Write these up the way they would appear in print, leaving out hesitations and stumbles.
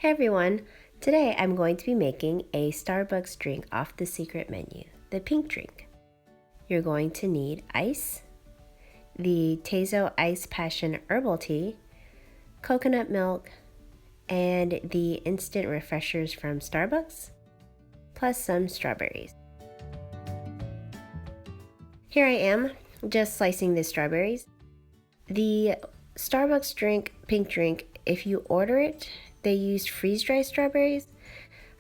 Hey everyone, today I'm going to be making a Starbucks drink off the secret menu, the pink drink. You're going to need ice, the Tazo Ice Passion Herbal Tea, coconut milk, and the instant refreshers from Starbucks, plus some strawberries. Here I am, just slicing the strawberries. The Starbucks drink, pink drink, if you order it, they used freeze-dried strawberries.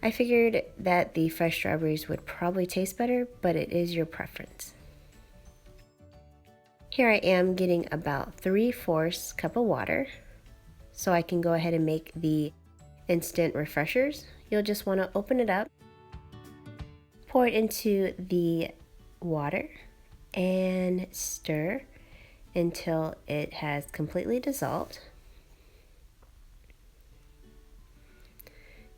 I figured that the fresh strawberries would probably taste better, but it is your preference. Here I am getting about 3/4 cup of water, so I can go ahead and make the instant refreshers. You'll just want to open it up, pour it into the water, and stir until it has completely dissolved.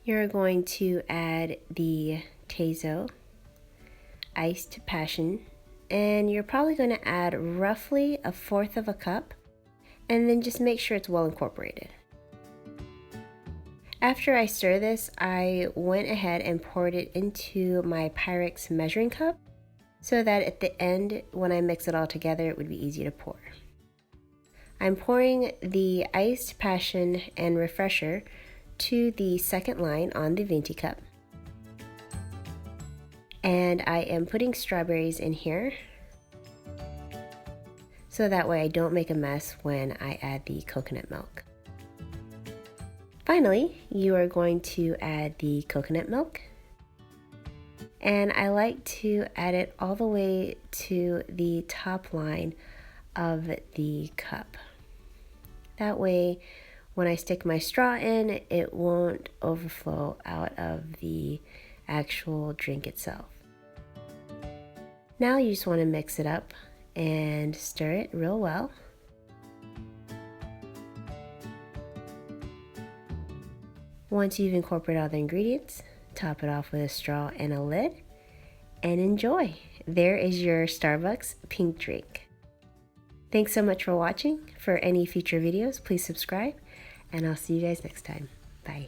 You're going to add the Tazo Iced Passion, and you're probably going to add roughly 1/4 cup, and then just make sure it's well incorporated. After I stir this, I went ahead and poured it into my Pyrex measuring cup so that at the end, when I mix it all together, it would be easy to pour. I'm pouring the Iced Passion and Refresher to the second line on the venti cup, and I am putting strawberries in here so that way I don't make a mess when I add the coconut milk. Finally, you are going to add the coconut milk, and I like to add it all the way to the top line of the cup. That way when I stick my straw in, it won't overflow out of the actual drink itself. Now you just want to mix it up and stir it real well. Once you've incorporated all the ingredients, top it off with a straw and a lid, and enjoy. There is your Starbucks pink drink. Thanks so much for watching. For any future videos, please subscribe, and I'll see you guys next time. Bye.